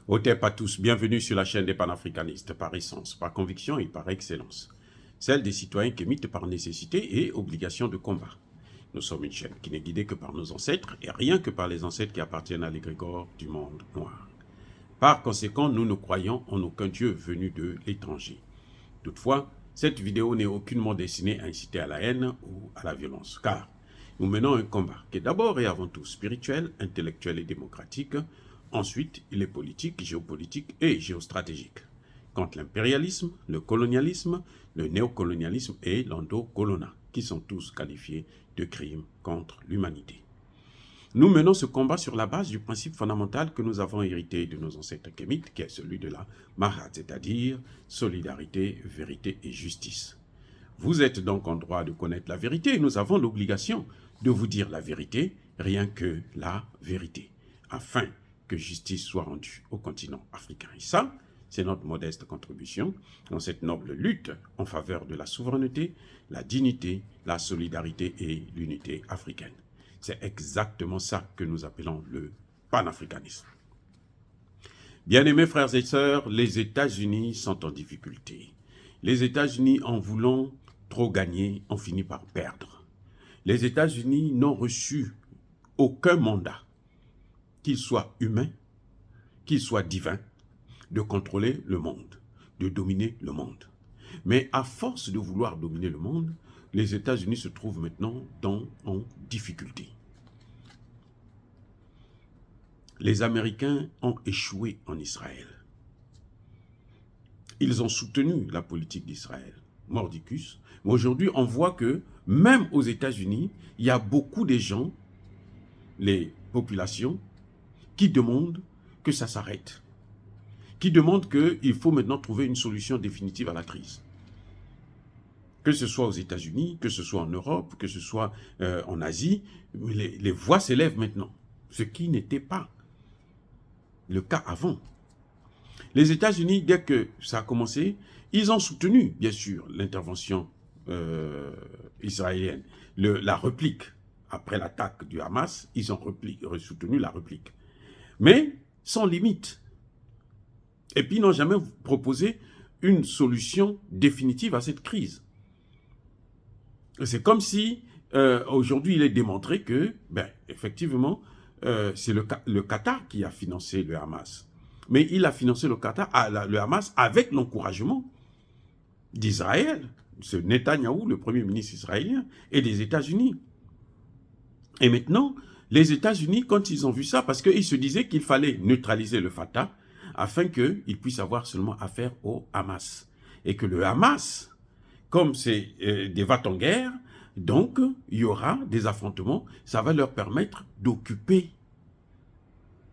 Otep à tous, bienvenue sur la chaîne des panafricanistes, par essence, par conviction et par excellence. Celle des citoyens qui émitent par nécessité et obligation de combat. Nous sommes une chaîne qui n'est guidée que par nos ancêtres et rien que par les ancêtres qui appartiennent à l'égrégore du monde noir. Par conséquent, nous ne croyons en aucun Dieu venu de l'étranger. Toutefois, cette vidéo n'est aucunement destinée à inciter à la haine ou à la violence, car nous menons un combat qui est d'abord et avant tout spirituel, intellectuel et démocratique. Ensuite, il est politique, géopolitique et géostratégique. Contre l'impérialisme, le colonialisme, le néocolonialisme et l'endocolonat, qui sont tous qualifiés de crimes contre l'humanité. Nous menons ce combat sur la base du principe fondamental que nous avons hérité de nos ancêtres kémites, qui est celui de la Mahat, c'est-à-dire solidarité, vérité et justice. Vous êtes donc en droit de connaître la vérité et nous avons l'obligation de vous dire la vérité, rien que la vérité, afin que justice soit rendue au continent africain. Et ça, c'est notre modeste contribution dans cette noble lutte en faveur de la souveraineté, la dignité, la solidarité et l'unité africaine. C'est exactement ça que nous appelons le panafricanisme. Bien-aimés frères et sœurs, les États-Unis sont en difficulté. Les États-Unis, en voulant trop gagner, ont fini par perdre. Les États-Unis n'ont reçu aucun mandat, qu'il soit humain, qu'il soit divin, de contrôler le monde, de dominer le monde. Mais à force de vouloir dominer le monde, les États-Unis se trouvent maintenant en difficulté. Les Américains ont échoué en Israël. Ils ont soutenu la politique d'Israël, mordicus. Mais aujourd'hui, on voit que même aux États-Unis, il y a beaucoup de gens, les populations, qui demandent que ça s'arrête, qui demandent qu'il faut maintenant trouver une solution définitive à la crise. Que ce soit aux États-Unis, que ce soit en Europe, que ce soit en Asie, les voix s'élèvent maintenant, ce qui n'était pas le cas avant. Les États-Unis, dès que ça a commencé, ils ont soutenu, bien sûr, l'intervention israélienne, la réplique. Après l'attaque du Hamas, ils ont soutenu la réplique. Mais sans limite. Et puis, ils n'ont jamais proposé une solution définitive à cette crise. C'est comme si, aujourd'hui, il est démontré que, effectivement, c'est le Qatar qui a financé le Hamas. Mais il a financé le Hamas avec l'encouragement d'Israël, ce Netanyahou, le premier ministre israélien, et des États-Unis. Et maintenant, les États-Unis, quand ils ont vu ça, parce qu'ils se disaient qu'il fallait neutraliser le Fatah, afin qu'ils puissent avoir seulement affaire au Hamas. Et que le Hamas, comme c'est des va-t-en-guerre, donc il y aura des affrontements, ça va leur permettre d'occuper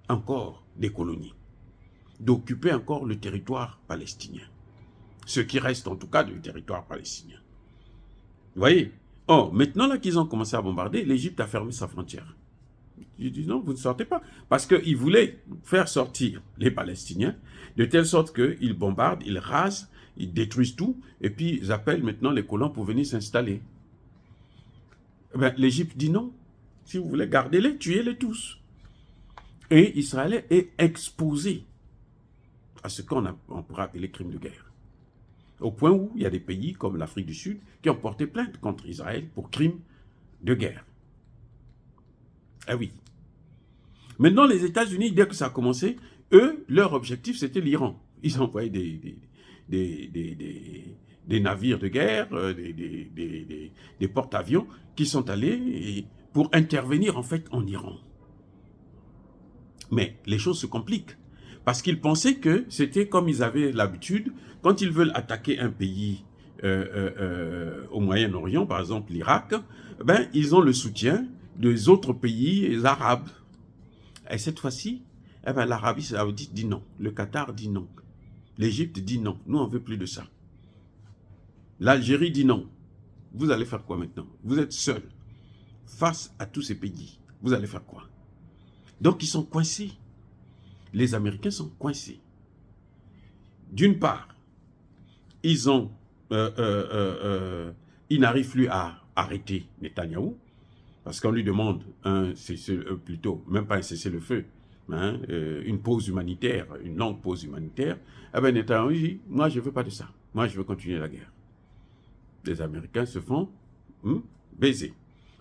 encore des colonies, d'occuper encore le territoire palestinien. Ce qui reste en tout cas du territoire palestinien. Vous voyez? Or, maintenant là qu'ils ont commencé à bombarder, l'Égypte a fermé sa frontière. Je dis non, vous ne sortez pas. Parce qu'ils voulaient faire sortir les Palestiniens de telle sorte qu'ils bombardent, ils rasent, ils détruisent tout, et puis ils appellent maintenant les colons pour venir s'installer. L'Égypte dit non. Si vous voulez, gardez-les, tuez-les tous. Et Israël est exposé à ce qu'on pourrait appeler crimes de guerre. Au point où il y a des pays comme l'Afrique du Sud qui ont porté plainte contre Israël pour crimes de guerre. Ah oui. Maintenant, les États-Unis, dès que ça a commencé, eux, leur objectif, c'était l'Iran. Ils ont envoyé des navires de guerre, des porte-avions qui sont allés pour intervenir en fait en Iran. Mais les choses se compliquent. Parce qu'ils pensaient que c'était comme ils avaient l'habitude, quand ils veulent attaquer un pays au Moyen-Orient, par exemple l'Irak, ils ont le soutien des autres pays arabes. Et cette fois-ci, l'Arabie saoudite dit non, le Qatar dit non, l'Égypte dit non, nous on ne veut plus de ça. L'Algérie dit non. Vous allez faire quoi maintenant? Vous êtes seuls face à tous ces pays. Vous allez faire quoi? Donc ils sont coincés. Les Américains sont coincés. D'une part, ils n'arrivent plus à arrêter Netanyahou, parce qu'on lui demande plutôt, même pas un cessez-le-feu, hein, une pause humanitaire, une longue pause humanitaire, eh bien Netanyahou dit, moi je ne veux pas de ça, moi je veux continuer la guerre. Les Américains se font baiser.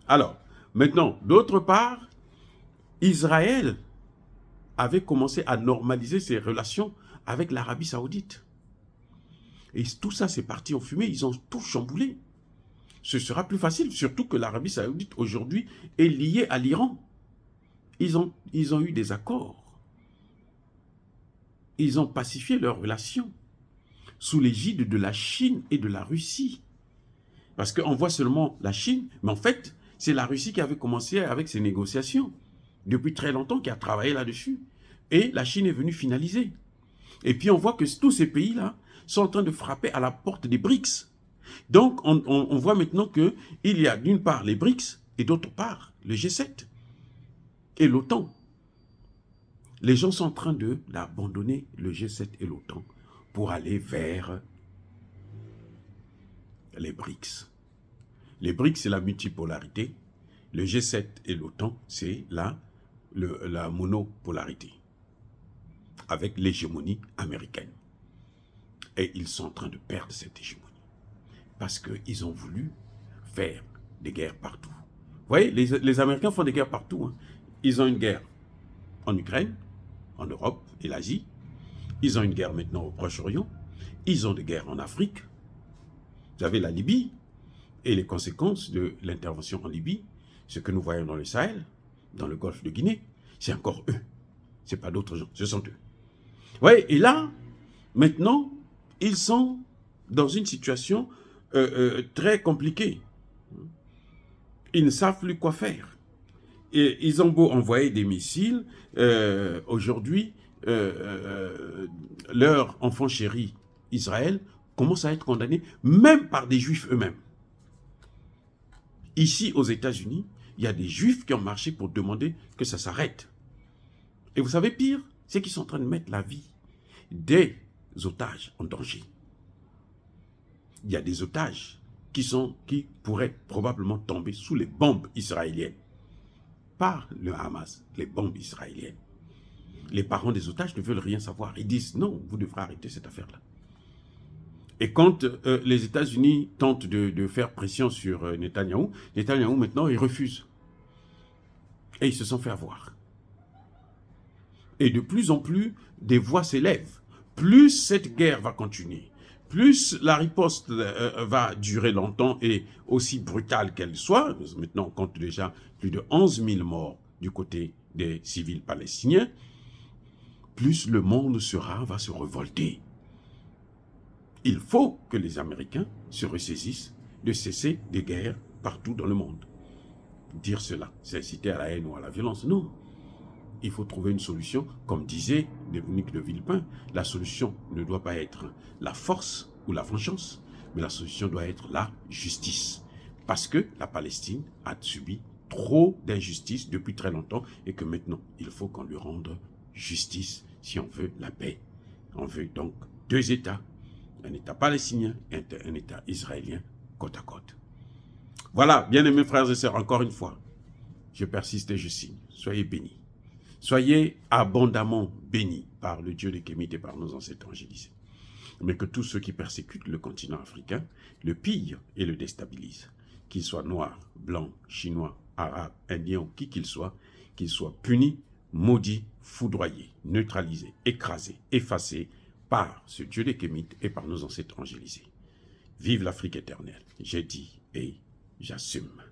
Alors, maintenant, d'autre part, Israël avait commencé à normaliser ses relations avec l'Arabie Saoudite. Et tout ça, c'est parti en fumée, ils ont tout chamboulé. Ce sera plus facile, surtout que l'Arabie Saoudite, aujourd'hui, est liée à l'Iran. Ils ont eu des accords. Ils ont pacifié leurs relations sous l'égide de la Chine et de la Russie. Parce qu'on voit seulement la Chine, mais en fait, c'est la Russie qui avait commencé avec ces négociations depuis très longtemps, qui a travaillé là-dessus. Et la Chine est venue finaliser. Et puis on voit que tous ces pays-là sont en train de frapper à la porte des BRICS. Donc on voit maintenant qu'il y a d'une part les BRICS et d'autre part le G7 et l'OTAN. Les gens sont en train d'abandonner le G7 et l'OTAN pour aller vers les BRICS. Les BRICS, c'est la multipolarité. Le G7 et l'OTAN, c'est la monopolarité, avec l'hégémonie américaine. Et ils sont en train de perdre cette hégémonie, parce qu'ils ont voulu faire des guerres partout. Vous voyez, les Américains font des guerres partout. Hein. Ils ont une guerre en Ukraine, en Europe et l'Asie. Ils ont une guerre maintenant au Proche-Orient. Ils ont des guerres en Afrique. Vous avez la Libye et les conséquences de l'intervention en Libye. Ce que nous voyons dans le Sahel, dans le golfe de Guinée, c'est encore eux. Ce n'est pas d'autres gens, ce sont eux. Vous voyez, et là, maintenant, ils sont dans une situation très compliquée. Ils ne savent plus quoi faire. Et ils ont beau envoyer des missiles, aujourd'hui, leur enfant chéri, Israël, commence à être condamné, même par des Juifs eux-mêmes. Ici, aux États-Unis, il y a des Juifs qui ont marché pour demander que ça s'arrête. Et vous savez, pire, c'est qu'ils sont en train de mettre la vie des otages en danger. Il y a des otages qui pourraient probablement tomber sous les bombes israéliennes. Par le Hamas, les bombes israéliennes. Les parents des otages ne veulent rien savoir. Ils disent non, vous devrez arrêter cette affaire-là. Et quand les États-Unis tentent de faire pression sur Netanyahou, Netanyahou maintenant il refuse. Et ils se sont fait avoir. Et de plus en plus, des voix s'élèvent. Plus cette guerre va continuer, plus la riposte va durer longtemps et aussi brutale qu'elle soit, maintenant on compte déjà plus de 11 000 morts du côté des civils palestiniens, plus le monde va se révolter. Il faut que les Américains se ressaisissent de cesser des guerres partout dans le monde. Dire cela, c'est inciter à la haine ou à la violence, non. Il faut trouver une solution, comme disait Dominique de Villepin, la solution ne doit pas être la force ou la vengeance, mais la solution doit être la justice. Parce que la Palestine a subi trop d'injustices depuis très longtemps et que maintenant, il faut qu'on lui rende justice si on veut la paix. On veut donc deux États, un État palestinien et un État israélien côte à côte. Voilà, bien-aimés frères et sœurs, encore une fois, je persiste et je signe. Soyez bénis. Soyez abondamment bénis par le Dieu des Kémites et par nos ancêtres angélisés. Mais que tous ceux qui persécutent le continent africain le pillent et le déstabilisent. Qu'ils soient noirs, blancs, chinois, arabes, indiens ou qui qu'ils soient punis, maudits, foudroyés, neutralisés, écrasés, effacés par ce Dieu des Kémites et par nos ancêtres angélisés. Vive l'Afrique éternelle. J'ai dit et j'assume.